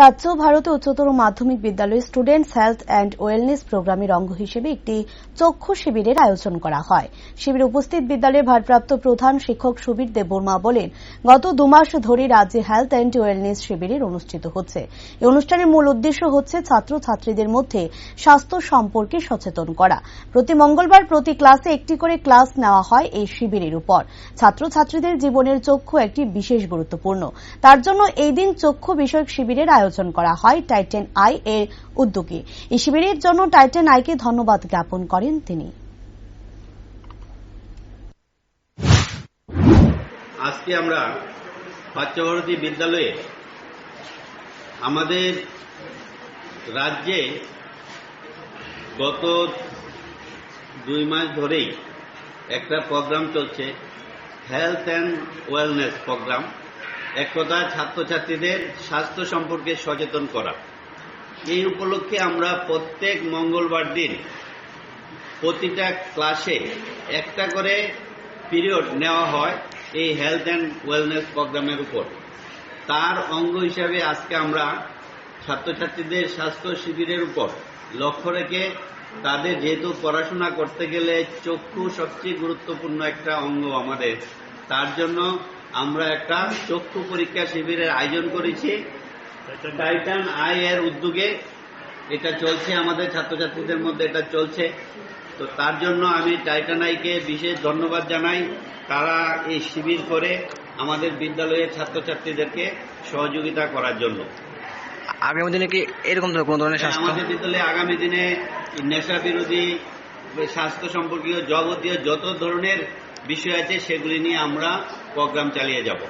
রাজ্য ভারতে উচ্চতর মাধ্যমিক বিদ্যালয়ে স্টুডেন্টস হেলথ অ্যান্ড ওয়েলনেস প্রোগ্রামের অঙ্গ হিসেবে একটি চক্ষু শিবিরের আয়োজন করা হয়। শিবিরে উপস্থিত বিদ্যালয়ের ভারপ্রাপ্ত প্রধান শিক্ষক সুবীর দেববর্মা বলেন, গত 2 মাস ধরে রাজ্যে হেলথ অ্যান্ড ওয়েলনেস শিবিরের অনুষ্ঠিত হচ্ছে। এই অনুষ্ঠানের মূল উদ্দেশ্য হচ্ছে ছাত্রছাত্রীদের মধ্যে স্বাস্থ্য সম্পর্কে সচেতন করা। প্রতি মঙ্গলবার প্রতি ক্লাসে একটি করে ক্লাস নেওয়া হয় এই শিবিরের উপর। ছাত্রছাত্রীদের জীবনের চক্ষু একটি বিশেষ গুরুত্বপূর্ণ, তার জন্য এই দিন চক্ষু বিষয়ক শিবিরের আয়োজন করা হয় টাইটান আই এর উদ্যোগে। এই শিবিরের জন্য টাইটান আইকে ধন্যবাদ জ্ঞাপন করেন তিনি। আজকে আমরা বাচ্চাভারতী বিদ্যালয়ে আমাদের রাজ্যে গত 2 মাস ধরেই একটা প্রোগ্রাম চলছে, হেলথ অ্যান্ড ওয়েলনেস প্রোগ্রাম। এক কথা ছাত্রছাত্রীদের স্বাস্থ্য সম্পর্কে সচেতন করা। এই উপলক্ষে আমরা প্রত্যেক মঙ্গলবার দিন প্রতিটা ক্লাসে একটা করে পিরিয়ড নেওয়া হয় এই হেলথ অ্যান্ড ওয়েলনেস প্রোগ্রামের উপর। তার অঙ্গ হিসাবে আজকে আমরা ছাত্রছাত্রীদের স্বাস্থ্য শিবিরের উপর লক্ষ্য রেখে, তাদের যেহেতু পড়াশোনা করতে গেলে চক্ষু সবচেয়ে গুরুত্বপূর্ণ একটা অঙ্গ আমাদের, তার জন্য আমরা একটা চক্ষু পরীক্ষা শিবিরের আয়োজন করেছি টাইটান আই এর উদ্যোগে। এটা চলছে আমাদের ছাত্রছাত্রীদের মধ্যে, এটা চলছে। তো তার জন্য আমি টাইটান আইকে বিশেষ ধন্যবাদ জানাই। তারা এই শিবির করে আমাদের বিদ্যালয়ের ছাত্রছাত্রীদেরকে সহযোগিতা করার জন্য। আগামী দিনে কি এরকম কোন ধরনের আমাদের বিদ্যালয়ে আগামী দিনে নেশা বিরোধী, স্বাস্থ্য সম্পর্কীয় যাবতীয় যত ধরনের বিষয় আছে সেগুলি নিয়ে আমরা প্রোগ্রাম চালিয়ে যাব।